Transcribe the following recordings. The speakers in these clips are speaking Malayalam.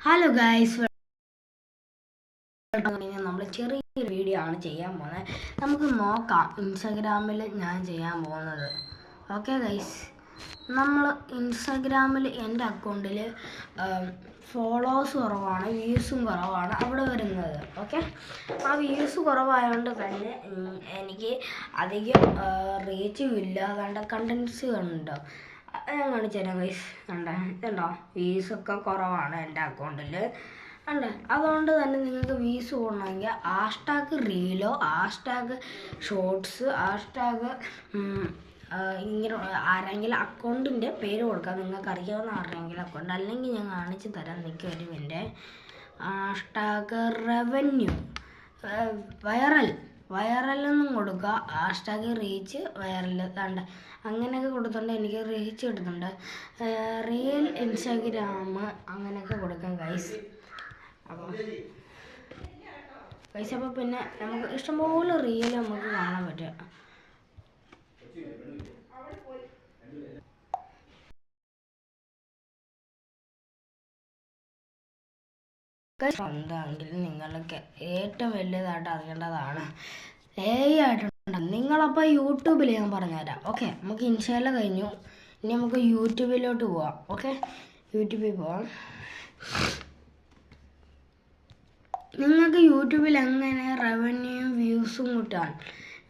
ഹലോ ഗൈസ്, നമ്മൾ ചെറിയൊരു വീഡിയോ ആണ് ചെയ്യാൻ പോകുന്നത്. നമുക്ക് നോക്കാം ഇൻസ്റ്റാഗ്രാമിൽ ഞാൻ ചെയ്യാൻ പോകുന്നത്. ഓക്കെ ഗൈസ്, നമ്മൾ ഇൻസ്റ്റാഗ്രാമിൽ എൻ്റെ അക്കൗണ്ടിൽ ഫോളോവേഴ്സ് കുറവാണ്, വ്യൂസും കുറവാണ് അവിടെ വരുന്നത്. ഓക്കെ, ആ വ്യൂസ് കുറവായതുകൊണ്ട് തന്നെ എനിക്ക് അധികം റീച്ചും ഇല്ല. അതുകൊണ്ട് കണ്ടൻസ് ഉണ്ട്. ഞാൻ കാണിച്ചു തരാം ഗൈസ്. ഇതുണ്ടോ, വ്യൂസൊക്കെ കുറവാണ് എൻ്റെ അക്കൗണ്ടിൽ ഉണ്ട്. അതുകൊണ്ട് തന്നെ നിങ്ങൾക്ക് വ്യൂസ് കൂടണമെങ്കിൽ ഹാഷ്ടാഗ് റീലോ, ഹാഷ്ടാഗ് ഷോർട്സ്, ഹാഷ്ടാഗ് ഇങ്ങനെ ആരെങ്കിലും അക്കൗണ്ടിൻ്റെ പേര് കൊടുക്കാം. നിങ്ങൾക്ക് അറിയാവുന്ന ആരെങ്കിലും അക്കൗണ്ട്, അല്ലെങ്കിൽ ഞാൻ കാണിച്ചു തരാം. നിങ്ങൾക്ക് വരും എൻ്റെ ഹാഷ്ടാഗ് റവന്യൂ, വൈറലെന്നും കൊടുക്കുക, ഹാഷ്ടാഗ് റീച്ച്, വൈറൽ കണ്ട് അങ്ങനെയൊക്കെ കൊടുത്തിട്ടുണ്ട്. എനിക്ക് റീച്ച് കിട്ടുന്നുണ്ട്. റിയൽ ഇൻസ്റ്റാഗ്രാം അങ്ങനെയൊക്കെ കൊടുക്കാം ഗൈസ്. അപ്പോൾ പിന്നെ നമുക്ക് ഇഷ്ടംപോലെ റീൽ നമുക്ക് കാണാൻ പറ്റും. എന്താണെങ്കിൽ നിങ്ങൾക്ക് ഏറ്റവും വലിയതായിട്ട് അറിയേണ്ടതാണ് AI ആയിട്ടുണ്ട്. നിങ്ങളപ്പോൾ യൂട്യൂബിൽ ഞാൻ പറഞ്ഞുതരാം. ഓക്കെ, നമുക്ക് ഇൻസ്റ്റയിൽ കഴിഞ്ഞു, ഇനി നമുക്ക് യൂട്യൂബിലോട്ട് പോവാം. ഓക്കെ, യൂട്യൂബിൽ പോവാം. നിങ്ങൾക്ക് യൂട്യൂബിൽ എങ്ങനെ റവന്യൂയും വ്യൂസും കൂട്ടാൻ,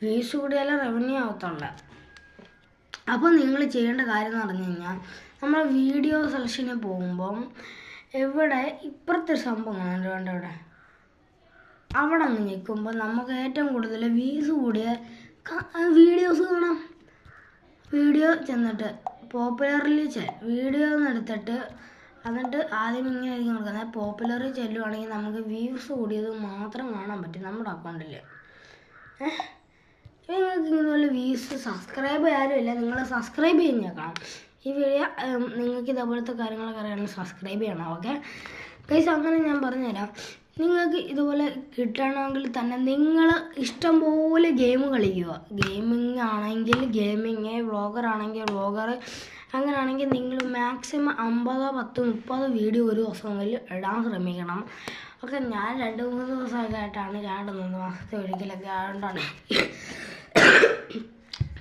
വ്യൂസ് കൂടിയാലേ റവന്യൂ ആവത്തുള്ളൂ. അപ്പോൾ നിങ്ങൾ ചെയ്യേണ്ട കാര്യം എന്ന് പറഞ്ഞു കഴിഞ്ഞാൽ, നമ്മൾ വീഡിയോ സെലക്ഷനിൽ പോകുമ്പം ഇവിടെ ഇപ്പുറത്തെ സംഭവം വേണ്ട, ഇവിടെ അവിടെ അങ്ങ് നിൽക്കുമ്പോൾ നമുക്ക് ഏറ്റവും കൂടുതൽ വ്യൂസ് കൂടിയ വീഡിയോസ് കാണാം. വീഡിയോ ചെന്നിട്ട് പോപ്പുലറിൽ വീഡിയോ എടുത്തിട്ട് എന്നിട്ട് ആദ്യം ഇങ്ങനെ ആയിരിക്കും കൊടുക്കുന്നത്. പോപ്പുലറിൽ ചെല്ലുവാണെങ്കിൽ നമുക്ക് വ്യൂസ് കൂടിയത് മാത്രം കാണാൻ പറ്റും നമ്മുടെ അക്കൗണ്ടിൽ. നിങ്ങൾക്ക് ഇതുപോലെ വ്യൂസ് സബ്സ്ക്രൈബ് ചെയ്യാനും ഇല്ല, നിങ്ങൾ സബ്സ്ക്രൈബ് ചെയ്യുന്നേക്കണം. ഈ വീഡിയോ നിങ്ങൾക്ക് ഇതേപോലത്തെ കാര്യങ്ങളൊക്കെ അറിയണമെങ്കിൽ സബ്സ്ക്രൈബ് ചെയ്യണം. ഓക്കെ ഗൈസ്, അങ്ങനെ ഞാൻ പറഞ്ഞുതരാം. നിങ്ങൾക്ക് ഇതുപോലെ കിട്ടണമെങ്കിൽ തന്നെ നിങ്ങൾ ഇഷ്ടംപോലെ ഗെയിം കളിക്കുക. ഗെയിമിങ് ആണെങ്കിൽ ഗെയിമിങ്, വ്ളോഗർ ആണെങ്കിൽ വ്ളോഗർ, അങ്ങനെയാണെങ്കിൽ നിങ്ങൾ മാക്സിമം 50, 10, 30 വീഡിയോ ഒരു ദിവസമെങ്കിൽ ഇടാൻ ശ്രമിക്കണം. ഓക്കെ, ഞാൻ 2-3 ദിവസമൊക്കെ ആയിട്ടാണ് ഇടുന്നത്, മാസത്തെ ഒരിക്കലൊക്കെ ആയതുകൊണ്ടാണ്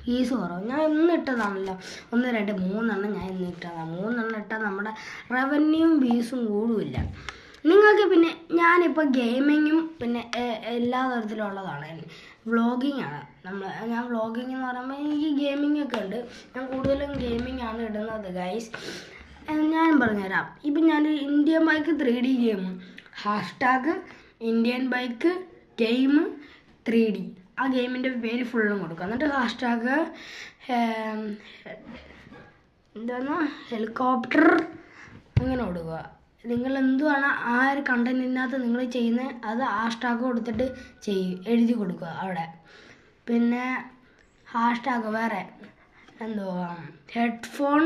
വ്യൂസ് കുറവ്. ഞാൻ ഇന്ന് ഇട്ടതാണല്ലോ, 1, 2, 3 ഞാൻ ഇന്ന് ഇട്ടതാണ്. 3 ഇട്ടാൽ നമ്മുടെ റവന്യൂവും വ്യൂസും കൂടുമില്ല. നിങ്ങൾക്ക് പിന്നെ ഞാനിപ്പോൾ ഗെയിമിങ്ങും പിന്നെ എല്ലാ തരത്തിലുള്ളതാണ്. വ്ളോഗിങ് ആണ് ഞാൻ വ്ളോഗിങ് എന്ന് പറയുമ്പോൾ എനിക്ക് ഗെയിമിംഗ് ഒക്കെ ഉണ്ട്. ഞാൻ കൂടുതലും ഗെയിമിംഗ് ആണ് ഇടുന്നത് ഗൈസ്. ഞാൻ പറഞ്ഞുതരാം. ഇപ്പം ഞാൻ Indian bike 3D game, hashtag Indian bike game 3D, ആ ഗെയിമിൻ്റെ പേര് ഫുള്ളും കൊടുക്കുക. എന്നിട്ട് ഹാഷ്ടാഗ് എന്താണ് ഹെലികോപ്റ്റർ അങ്ങനെ കൊടുക്കുക. നിങ്ങൾ എന്തുവാണ് ആ ഒരു കണ്ടൻറ്റിനകത്ത് നിങ്ങൾ ചെയ്യുന്നത് അത് ഹാഷ്ടാഗ് കൊടുത്തിട്ട് എഴുതി കൊടുക്കുക അവിടെ. പിന്നെ ഹാഷ്ടാഗ് വേറെ എന്തുവാ ഹെഡ്ഫോൺ,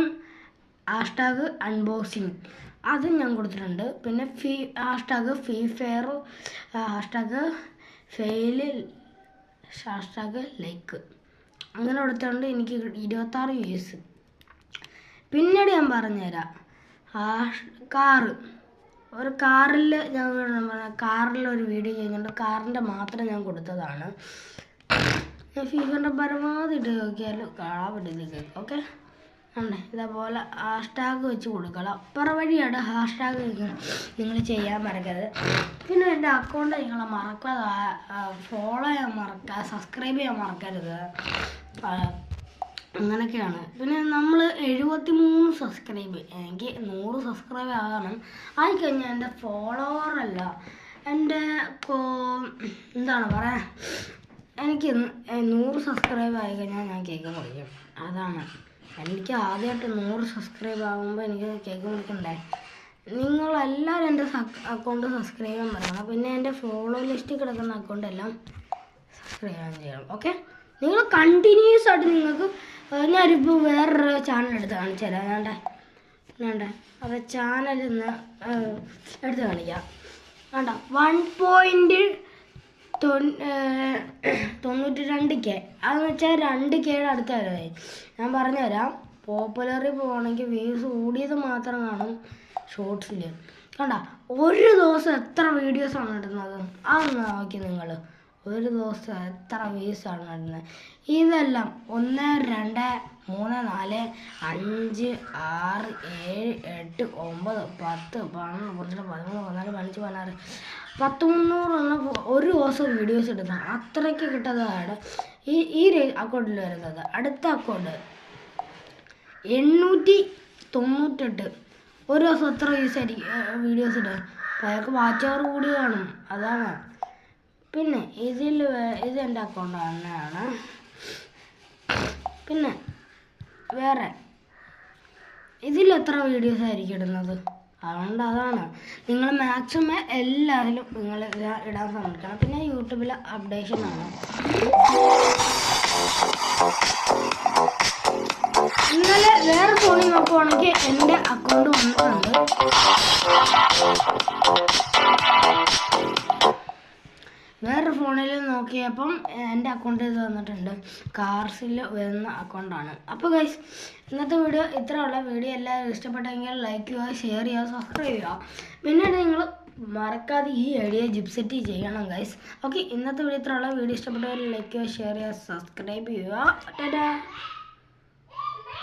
ഹാഷ്ടാഗ് അൺബോക്സിങ്, അതും ഞാൻ കൊടുത്തിട്ടുണ്ട്. പിന്നെ hashtag free fire, hashtag fail, hashtag like, അങ്ങനെ കൊടുത്തുകൊണ്ട് എനിക്ക് 26 വ്യൂസ്. പിന്നീട് ഞാൻ പറഞ്ഞുതരാം. കാറിൽ കാറിലൊരു വീഡിയോ ചെയ്യുന്നുണ്ട്. കാറിൻ്റെ മാത്രം ഞാൻ കൊടുത്തതാണ്. ഫീഫറിൻ്റെ പരമാവധി ഇട്ട് നോക്കിയാലും കാണാൻ പറ്റുന്നത്. ഓക്കെ, ഉണ്ട് ഇതേപോലെ ഹാഷ്ടാഗ് വെച്ച് കൊടുക്കുക. അപ്പുറം വഴിയാണ് ഹാഷ്ടാഗ് നിങ്ങൾ ചെയ്യാൻ മറക്കരുത്. പിന്നെ എൻ്റെ അക്കൗണ്ട് നിങ്ങൾ മറക്കാതെ ഫോളോ ചെയ്യാൻ മറക്കുക, സബ്സ്ക്രൈബ് ചെയ്യാൻ മറക്കരുത്. അങ്ങനെയൊക്കെയാണ്. പിന്നെ നമ്മൾ 73 സബ്സ്ക്രൈബ്, എനിക്ക് 100 സബ്സ്ക്രൈബ് ആകണം. ആയിക്കഴിഞ്ഞാൽ എൻ്റെ ഫോളോവറല്ല, എൻ്റെ എന്താണ് പറയാ, എനിക്ക് 100 സബ്സ്ക്രൈബ് ആയിക്കഴിഞ്ഞാൽ ഞാൻ കേക്ക് മുറിക്കും. അതാണ് എനിക്ക് ആദ്യമായിട്ട് 100 സബ്സ്ക്രൈബ് ആകുമ്പോൾ എനിക്ക് കേക്ക് മുറിക്കണ്ടേ. നിങ്ങളെല്ലാവരും എൻ്റെ അക്കൗണ്ട് സബ്സ്ക്രൈബ് ചെയ്യാൻ പറയണം. പിന്നെ എൻ്റെ ഫോളോ ലിസ്റ്റിൽ കിടക്കുന്ന അക്കൗണ്ട് എല്ലാം സബ്സ്ക്രൈബ് ചെയ്യണം. ഓക്കെ, നിങ്ങൾ കണ്ടിന്യൂസ് ആയിട്ട് നിങ്ങൾക്ക് ഞാനിപ്പോൾ വേറൊരു ചാനൽ എടുത്ത് കാണിച്ചു തരാം. വേണ്ട അത് ചാനൽ നിന്ന് എടുത്ത് കാണിക്കാം. വേണ്ട 1.92K, അതെന്ന് വെച്ചാൽ 2Kയുടെ അടുത്ത് വരെ. ഞാൻ പറഞ്ഞുതരാം. പോപ്പുലറിൽ പോകണമെങ്കിൽ വ്യൂസ് കൂടിയത് മാത്രം കാണും ഷോർട്സിൽ. കണ്ട ഒരു ദിവസം എത്ര വീഡിയോസാണ് ഇടുന്നത് അതൊന്ന് നോക്കി നിങ്ങൾ. ഒരു ദിവസം എത്ര വ്യൂസാണ് ഇടുന്നത്. ഇതെല്ലാം 1 2 3 4 5 6 7 8 9 10 12 13 14 15 16 1300 ഒരു ദിവസം വീഡിയോസ് ഇടുന്നത്. അത്രയ്ക്ക് കിട്ടുന്നതാണ് ഈ അക്കൗണ്ടിൽ വരുന്നത്. അടുത്ത അക്കൗണ്ട് 898. ഒരു ദിവസം എത്ര വീഡിയോസ് ഇടുക. അപ്പോൾ അയാൾക്ക് വാച്ച് അവർ കൂടി കാണും, അതാണ്. പിന്നെ ഇത് എൻ്റെ അക്കൗണ്ട് തന്നെയാണ്. പിന്നെ വേറെ ഇതിൽ എത്ര വീഡിയോസ് ആയിരിക്കും ഇടുന്നത്, അതുകൊണ്ട് അതാണ്. നിങ്ങൾ മാക്സിമം എല്ലാവരിലും നിങ്ങൾ ഇടാൻ ശ്രമിക്കണം. പിന്നെ യൂട്യൂബിൽ അപ്ഡേഷനാണ്. ഇന്നലെ വേറെ ഫോണിൽ നോക്കുവാണെങ്കിൽ എൻ്റെ അക്കൗണ്ട് വന്നിട്ടുണ്ട്. വേറെ ഫോണിൽ നോക്കിയപ്പം എൻ്റെ അക്കൗണ്ട് ഇത് വന്നിട്ടുണ്ട്. കാർസിൽ വരുന്ന അക്കൗണ്ടാണ്. അപ്പോൾ ഗൈസ്, ഇന്നത്തെ വീഡിയോ ഇത്രയുള്ള വീഡിയോ എല്ലാവരും ഇഷ്ടപ്പെട്ടെങ്കിൽ ലൈക്ക് ചെയ്യുക, ഷെയർ ചെയ്യുക, സബ്സ്ക്രൈബ് ചെയ്യുക. പിന്നീട് നിങ്ങൾ മറക്കാതെ ഈ ഐഡിയ ജിപ്സെറ്റ് ചെയ്യണം ഗൈസ്. ഓക്കെ, ഇന്നത്തെ വീഡിയോ ഇത്രയുള്ള വീഡിയോ ഇഷ്ടപ്പെട്ടവർ ലൈക്ക് ചെയ്യുക, ഷെയർ ചെയ്യുക, സബ്സ്ക്രൈബ് ചെയ്യുക. ടാറ്റാ.